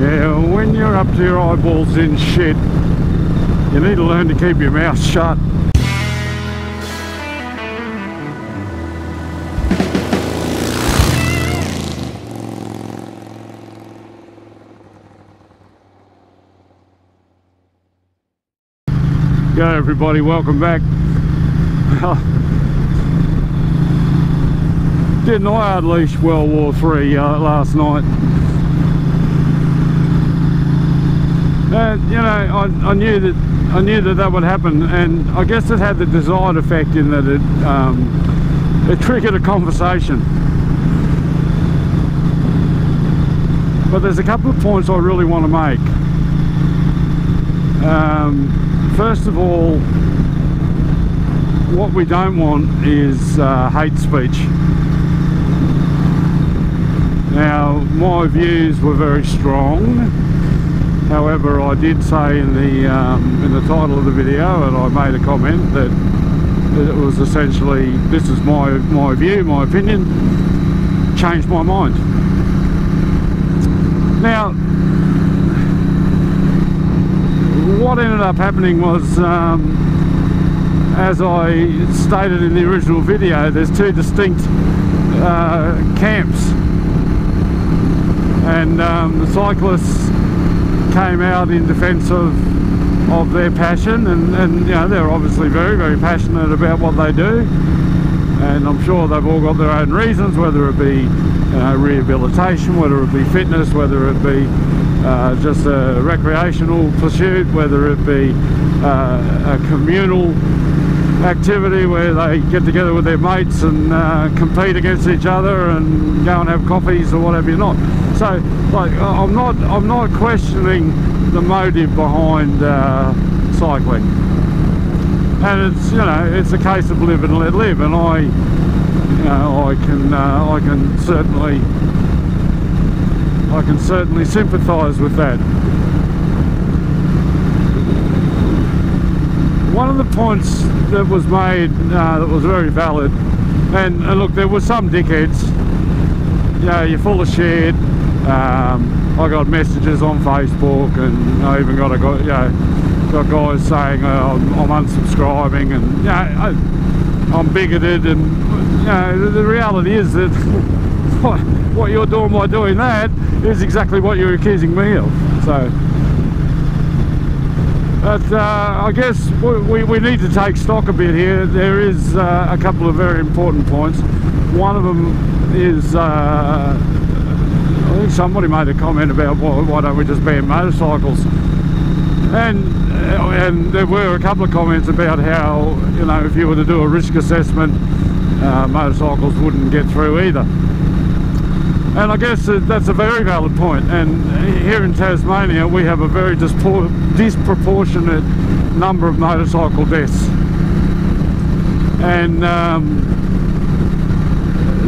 Yeah, when you're up to your eyeballs in shit, you need to learn to keep your mouth shut. Go everybody, welcome back. Didn't I unleash World War III last night? And you know, I knew that would happen, and I guess it had the desired effect in that it triggered a conversation. But there's a couple of points I really want to make. First of all, what we don't want is hate speech. Now, my views were very strong. However, I did say in the title of the video, and I made a comment that it was essentially, this is my view, my opinion, changed my mind. Now, what ended up happening was, as I stated in the original video, there's two distinct camps, and the cyclists came out in defence of their passion, and you know, they're obviously very, very passionate about what they do, and I'm sure they've all got their own reasons, whether it be rehabilitation, whether it be fitness, whether it be just a recreational pursuit, whether it be a communal activity where they get together with their mates and compete against each other and go and have coffees or whatever. Not so, like, I'm not questioning the motive behind cycling, and it's, you know, it's a case of live and let live, and I can certainly sympathise with that. One of the points that was made that was very valid, and look, there were some dickheads. You know, you're full of shit. I got messages on Facebook, and I even got guys saying I'm unsubscribing, and you know, I'm bigoted, and you know, the reality is that what you're doing by doing that is exactly what you're accusing me of. So, but I guess we need to take stock a bit here. There is a couple of very important points. One of them is, I think somebody made a comment about why don't we just ban motorcycles, and there were a couple of comments about how, you know, if you were to do a risk assessment, motorcycles wouldn't get through either. And I guess that's a very valid point. And here in Tasmania, we have a very disproportionate number of motorcycle deaths. And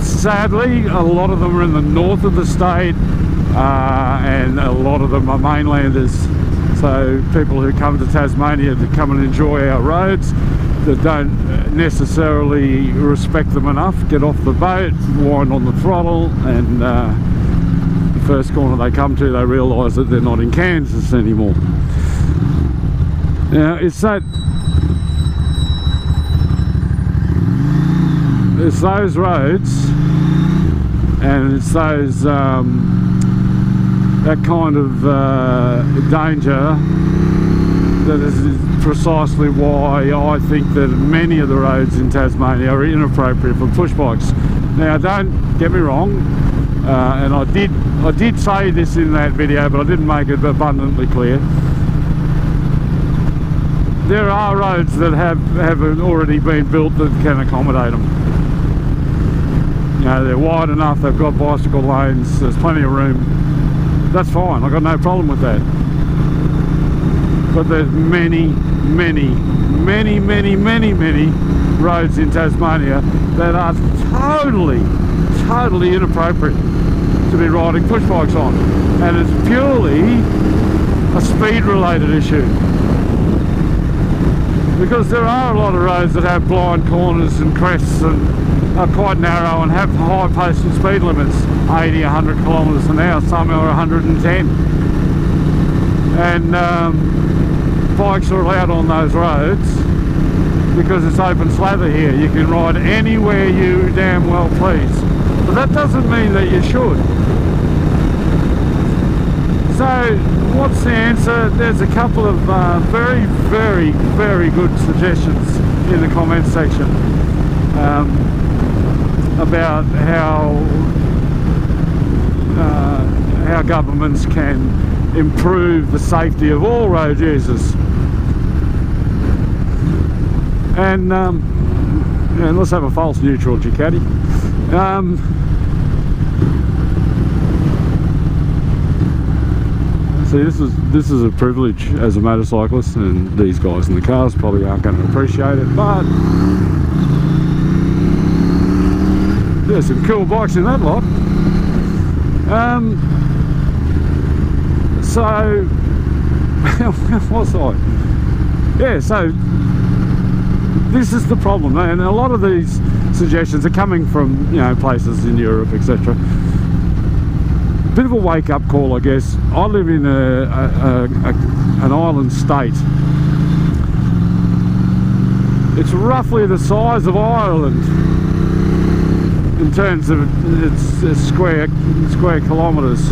sadly, a lot of them are in the north of the state, and a lot of them are mainlanders. So people who come to Tasmania to come and enjoy our roads, that don't necessarily respect them enough, get off the boat, wind on the throttle, and the first corner they come to, they realise that they're not in Kansas anymore. Now, it's those roads, and it's those that kind of danger that is precisely why I think that many of the roads in Tasmania are inappropriate for push bikes. Now, don't get me wrong, and I did say this in that video, but I didn't make it abundantly clear. There are roads that have already been built that can accommodate them. You know, they're wide enough, they've got bicycle lanes, there's plenty of room. That's fine, I've got no problem with that. But there's many roads in Tasmania that are totally inappropriate to be riding push bikes on, and it's purely a speed related issue, because there are a lot of roads that have blind corners and crests and are quite narrow and have high posted speed limits, 80, 100 kilometres an hour, some are 110. and bikes are allowed on those roads because it's open slather here. You can ride anywhere you damn well please, but that doesn't mean that you should. So what's the answer? There's a couple of very, very, very good suggestions in the comments section about how governments can improve the safety of all road users. And let's have a false neutral, Ducati. See, this is a privilege as a motorcyclist, and these guys in the cars probably aren't going to appreciate it, but there's some cool bikes in that lot. So where was I? Yeah, so this is the problem, and a lot of these suggestions are coming from, you know, places in Europe, etc. Bit of a wake-up call, I guess. I live in an island state. It's roughly the size of Ireland in terms of its square kilometres.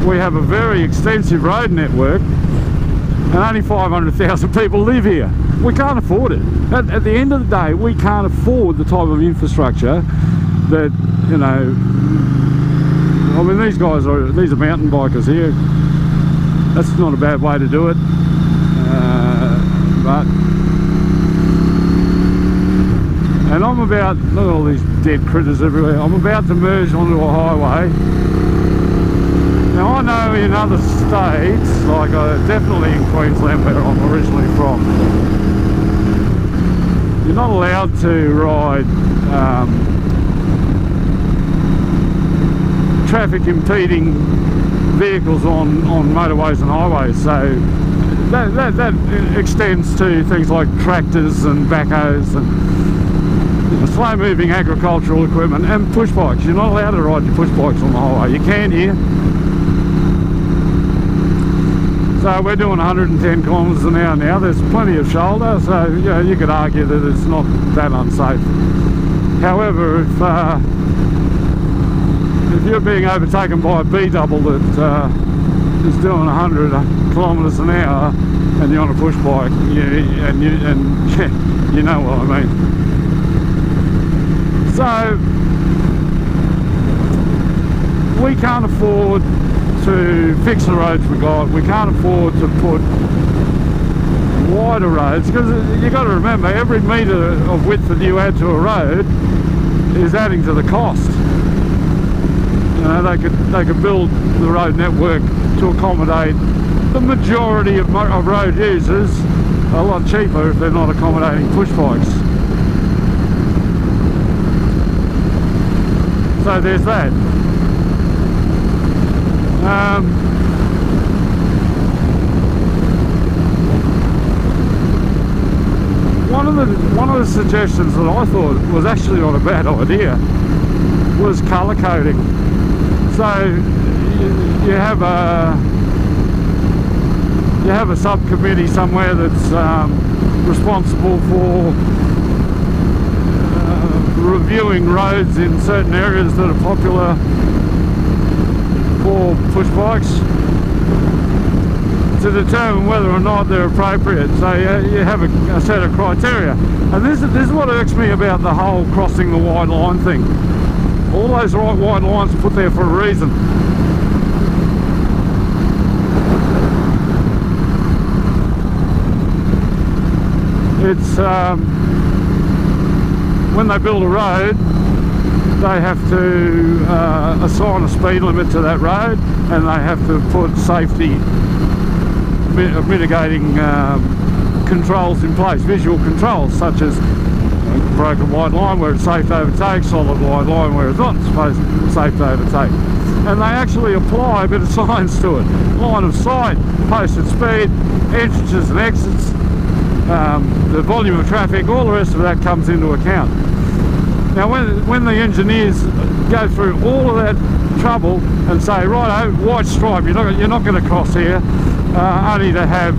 We have a very extensive road network, and only 500,000 people live here. We can't afford it. At the end of the day, we can't afford the type of infrastructure that, you know, I mean, these are mountain bikers here. That's not a bad way to do it, but, and I'm about, look at all these dead critters everywhere, I'm about to merge onto a highway. Now I know in other states, like definitely in Queensland where I'm originally from, you're not allowed to ride traffic impeding vehicles on motorways and highways, so that extends to things like tractors and backhoes and, you know, slow moving agricultural equipment and push bikes. You're not allowed to ride your push bikes on the highway. You can here. So we're doing 110 kilometres an hour now. There's plenty of shoulder, so you know, you could argue that it's not that unsafe. However, if you're being overtaken by a B-double that is doing 100 kilometres an hour and you're on a push bike, you know what I mean. So we can't afford to fix the roads we got. We can't afford to put wider roads, because you've got to remember, every metre of width that you add to a road is adding to the cost. You know, they could build the road network to accommodate the majority of road users a lot cheaper if they're not accommodating push bikes. So there's that. One of the suggestions that I thought was actually not a bad idea was colour coding. So you have a subcommittee somewhere that's responsible for reviewing roads in certain areas that are popular for push bikes to determine whether or not they're appropriate. So you have a set of criteria, and this is what irks me about the whole crossing the white line thing. All those white lines are put there for a reason. It's when they build a road, they have to assign a speed limit to that road, and they have to put safety mitigating controls in place, visual controls such as broken white line where it's safe to overtake, solid white line where it's not safe to overtake. And they actually apply a bit of science to it. Line of sight, posted speed, entrances and exits, the volume of traffic, all the rest of that comes into account. Now when the engineers go through all of that trouble and say, righto, white stripe, you're not going to cross here, only to have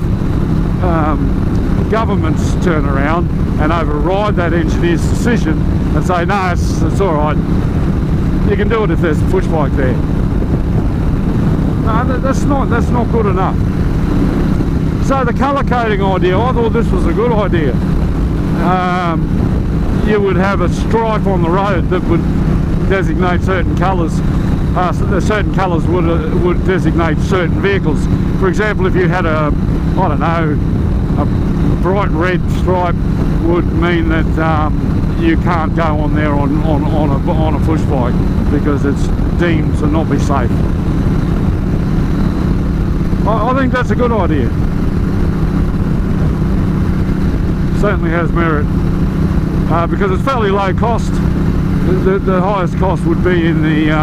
governments turn around and override that engineer's decision and say, no, it's all right, you can do it if there's a push bike there. No, that's not good enough. So the colour coding idea, I thought this was a good idea. You would have a stripe on the road that would designate certain colours. Certain colours would designate certain vehicles. For example, if you had a bright red stripe, would mean that you can't go on there on a push bike because it's deemed to not be safe. I think that's a good idea. Certainly has merit, because it's fairly low cost. The highest cost would be in the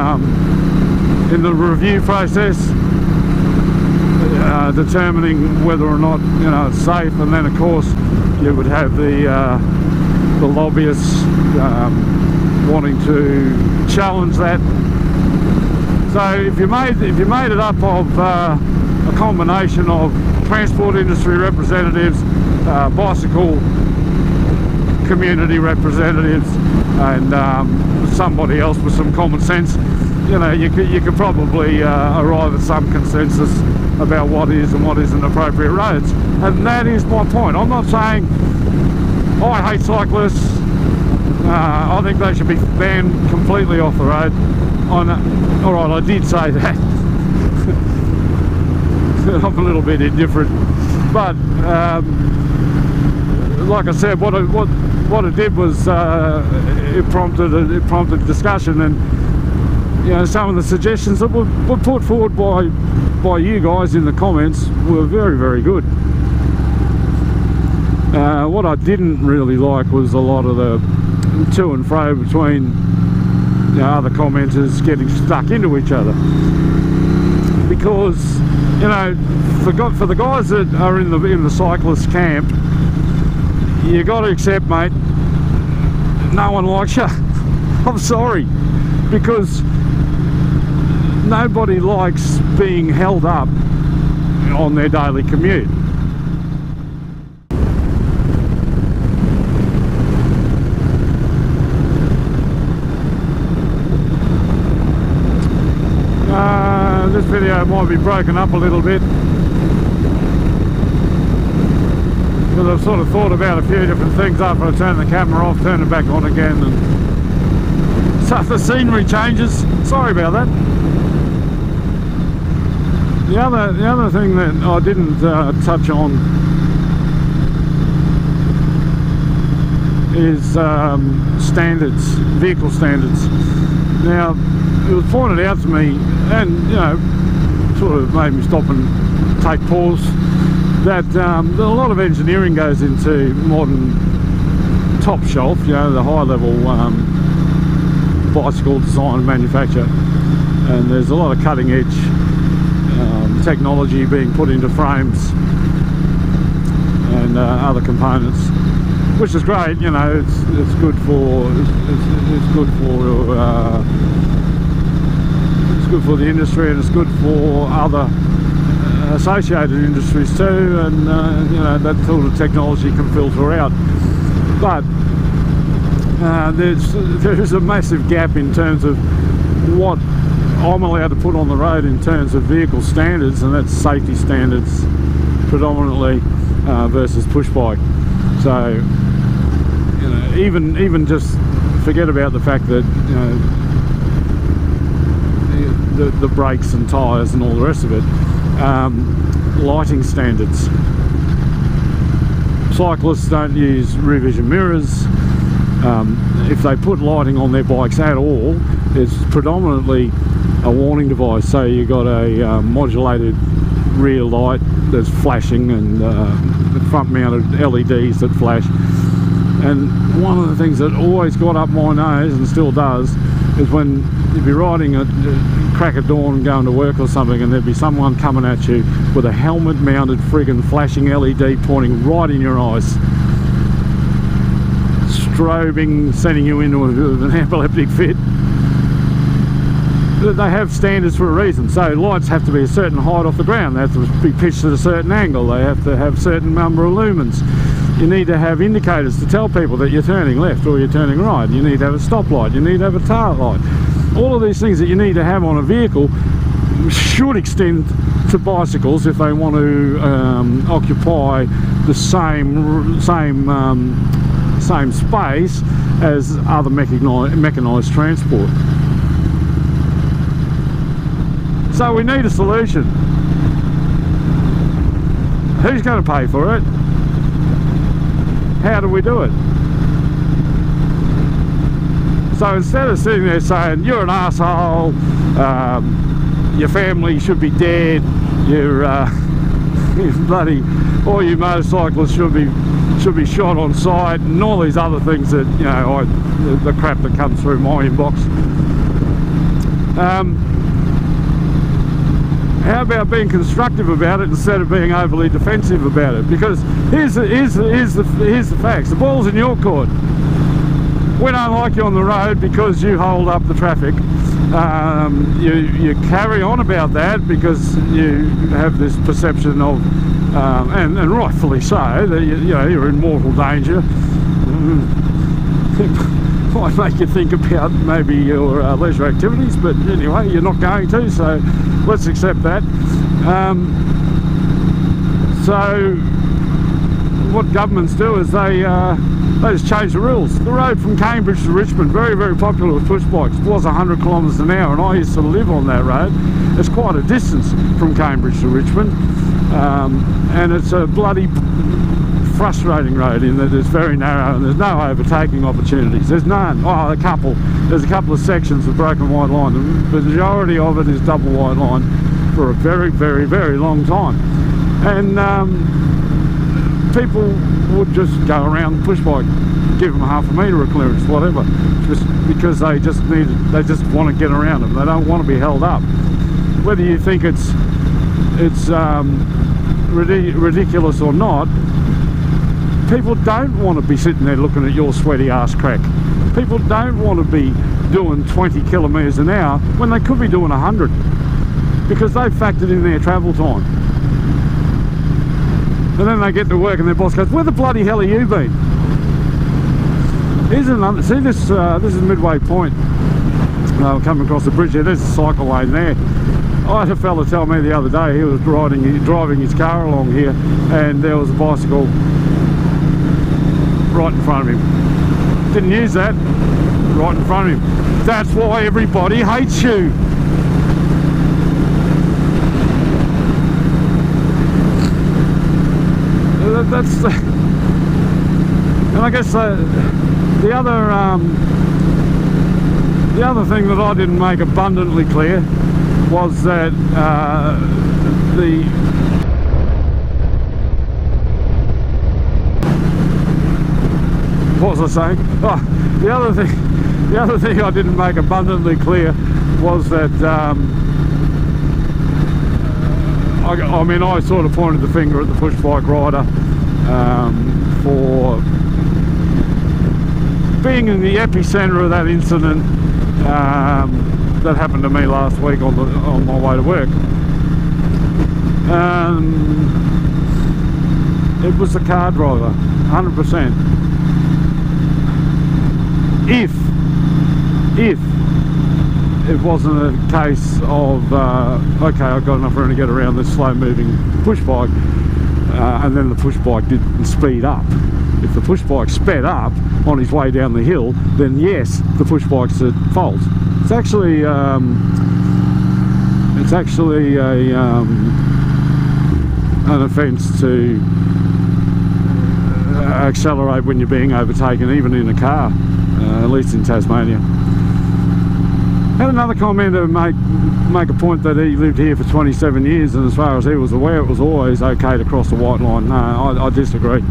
review process, determining whether or not it's safe, and then of course you would have the lobbyists wanting to challenge that. So if you made it up of a combination of transport industry representatives, bicycle community representatives, and somebody else with some common sense, you could probably arrive at some consensus about what is and what isn't appropriate roads. And that is my point. I'm not saying I hate cyclists. I think they should be banned completely off the road. All right, I did say that. I'm a little bit indifferent, but like I said, what it did was it prompted discussion, and some of the suggestions that were put forward by you guys in the comments were very, very good. What I didn't really like was a lot of the to and fro between other commenters getting stuck into each other, because for the guys that are in the cyclist camp, you got to accept, mate, no one likes you. I'm sorry, because nobody likes being held up on their daily commute. This video might be broken up a little bit, because I've sort of thought about a few different things after I turn the camera off, turn it back on again, and so the scenery changes. Sorry about that. The other thing that I didn't touch on is standards, vehicle standards. Now, it was pointed out to me, and sort of made me stop and take pause, that a lot of engineering goes into modern top shelf, the high level bicycle design and manufacture, and there's a lot of cutting edge technology being put into frames and other components, which is great. It's good for the industry, and it's good for other associated industries too, and that sort of technology can filter out. But there's a massive gap in terms of what I'm allowed to put on the road in terms of vehicle standards, and that's safety standards predominantly versus push bike. So even just forget about the fact that the brakes and tyres and all the rest of it. Lighting standards. Cyclists don't use rear vision mirrors. If they put lighting on their bikes at all, it's predominantly a warning device. So you've got a modulated rear light that's flashing, and front mounted LEDs that flash. And one of the things that always got up my nose, and still does, is when you'd be riding at crack of dawn and going to work or something, and there'd be someone coming at you with a helmet mounted friggin' flashing LED pointing right in your eyes, strobing, sending you into an epileptic fit. they have standards for a reason. So lights have to be a certain height off the ground, they have to be pitched at a certain angle, they have to have a certain number of lumens. You need to have indicators to tell people that you're turning left or you're turning right. You need to have a stoplight, you need to have a tail light. All of these things that you need to have on a vehicle should extend to bicycles if they want to occupy the same space as other mechanised transport. So we need a solution. Who's going to pay for it? How do we do it? So instead of sitting there saying you're an asshole, your family should be dead, you're bloody, all you motorcyclists should be shot on sight, and all these other things that, you know, the crap that comes through my inbox. How about being constructive about it instead of being overly defensive about it? Because here's the facts. The ball's in your court. We don't like you on the road because you hold up the traffic. You carry on about that because you have this perception of, and rightfully so, that you know, you're in mortal danger. Might make you think about maybe your leisure activities, but anyway, you're not going to, so let's accept that. So what governments do is they just change the rules. The road from Cambridge to Richmond, very, very popular with push bikes, was 100 kilometres an hour, and I used to live on that road. It's quite a distance from Cambridge to Richmond, and it's a bloody frustrating road in that it's very narrow and there's no overtaking opportunities. There's none. Oh, there's a couple of sections of broken white line. The majority of it is double white line for a very, very, very long time. And people would just go around the push bike, give them half a metre of clearance, whatever, just because they just want to get around them. They don't want to be held up. Whether you think it's ridiculous or not, people don't want to be sitting there looking at your sweaty ass crack. People don't want to be doing 20 kilometres an hour when they could be doing 100, because they've factored in their travel time. And then they get to work and their boss goes, where the bloody hell have you been? See, this is Midway Point. Coming across the bridge here, there's a cycle lane there. I had a fella tell me the other day, he was driving his car along here, and there was a bicycle right in front of him. Didn't use that, right in front of him. That's why everybody hates you. That's the, and I guess the other thing that I didn't make abundantly clear was that what was I saying? Oh, the other thing I didn't make abundantly clear was that I mean, I sort of pointed the finger at the push bike rider for being in the epicenter of that incident that happened to me last week on my way to work. It was the car driver, 100%. If it wasn't a case of okay, I've got enough room to get around this slow moving push bike, and then the push bike didn't speed up. If the push bike sped up on his way down the hill, then yes, the push bike's at fault. It's actually an offence to accelerate when you're being overtaken, even in a car, at least in Tasmania. Had another commenter make a point that he lived here for 27 years, and as far as he was aware, it was always okay to cross the white line. No, I disagree.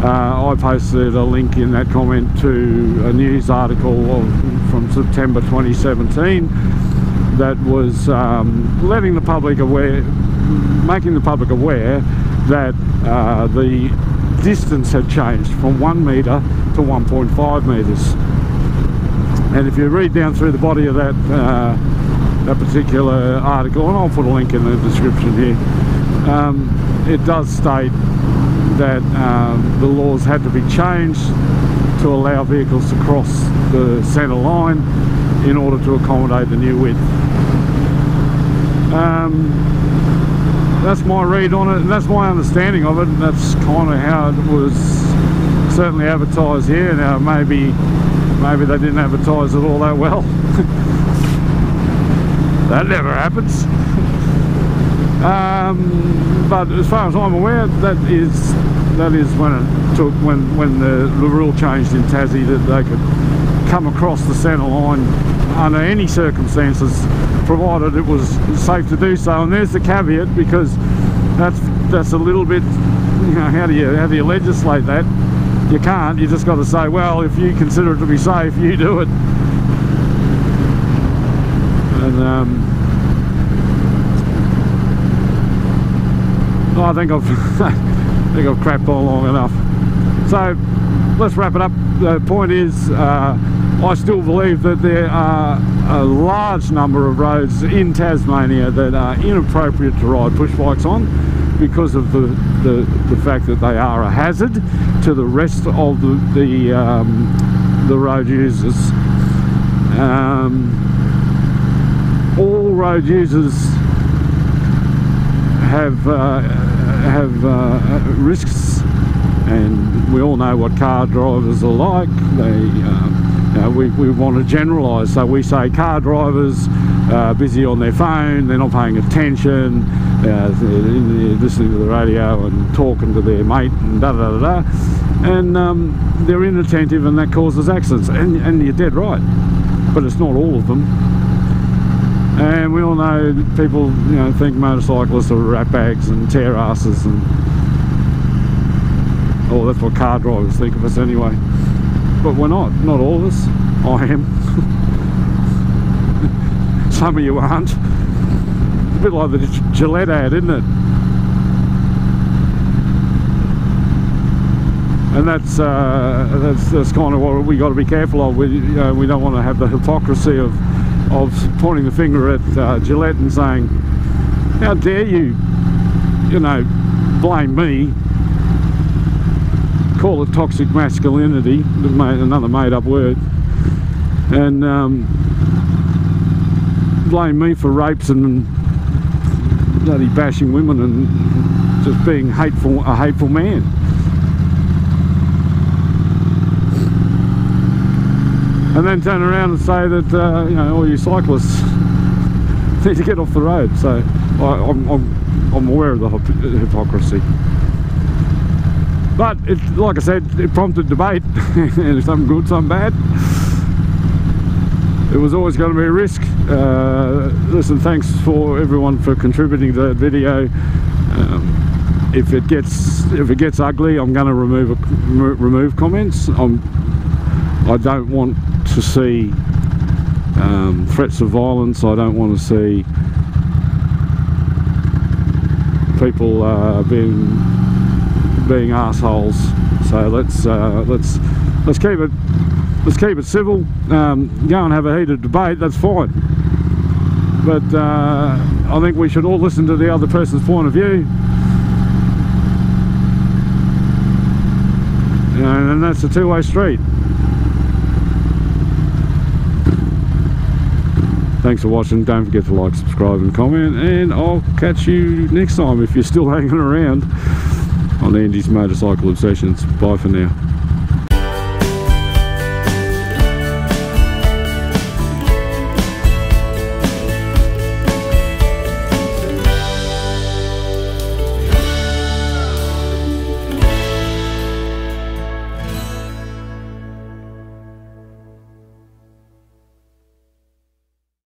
I posted a link in that comment to a news article from September 2017 that was making the public aware that the distance had changed from 1 metre to 1.5 metres. And if you read down through the body of that that particular article, and I'll put a link in the description here, it does state that the laws had to be changed to allow vehicles to cross the centre line in order to accommodate the new width. That's my read on it, and that's my understanding of it, and that's kind of how it was certainly advertised here. Now maybe they didn't advertise it all that well. That never happens. But as far as I'm aware, that is when the rule changed in Tassie, that they could come across the centre line under any circumstances, provided it was safe to do so. And there's the caveat, because that's a little bit, you know, how do you legislate that? You can't. You just got to say, well, if you consider it to be safe, you do it. And I think I've crapped on long enough. So let's wrap it up. The point is, I still believe that there are a large number of roads in Tasmania that are inappropriate to ride push bikes on, because of the fact that they are a hazard to the rest of the road users. All road users have risks, and we all know what car drivers are like. They, you know, we want to generalise, so we say car drivers busy on their phone, they're not paying attention, they're listening to the radio and talking to their mate and and they're inattentive, and that causes accidents, and you're dead right, but it's not all of them. And we all know people, you know, think motorcyclists are rat bags and tear asses, and oh, that's what car drivers think of us anyway. But we're not all of us. I am. Some of you aren't. A bit like the Gillette ad, isn't it? And that's kind of what we got to be careful of. We don't want to have the hypocrisy of pointing the finger at Gillette and saying, how dare you, you know, blame me, call it toxic masculinity, another made-up word, and blame me for rapes and bloody bashing women and just being a hateful man. And then turn around and say that you know, all you cyclists need to get off the road. So I'm aware of the hypocrisy. But like I said, it prompted debate, and some good, some bad. It was always going to be a risk. Listen, thanks for everyone for contributing to that video. If it gets ugly, I'm going to remove comments. I don't want to see threats of violence. I don't want to see people being assholes. So let's keep it civil. Go and have a heated debate. That's fine. But I think we should all listen to the other person's point of view. And that's a two-way street. Thanks for watching. Don't forget to like, subscribe and comment, and I'll catch you next time if you're still hanging around on Andy's Motorcycle Obsessions. Bye for now.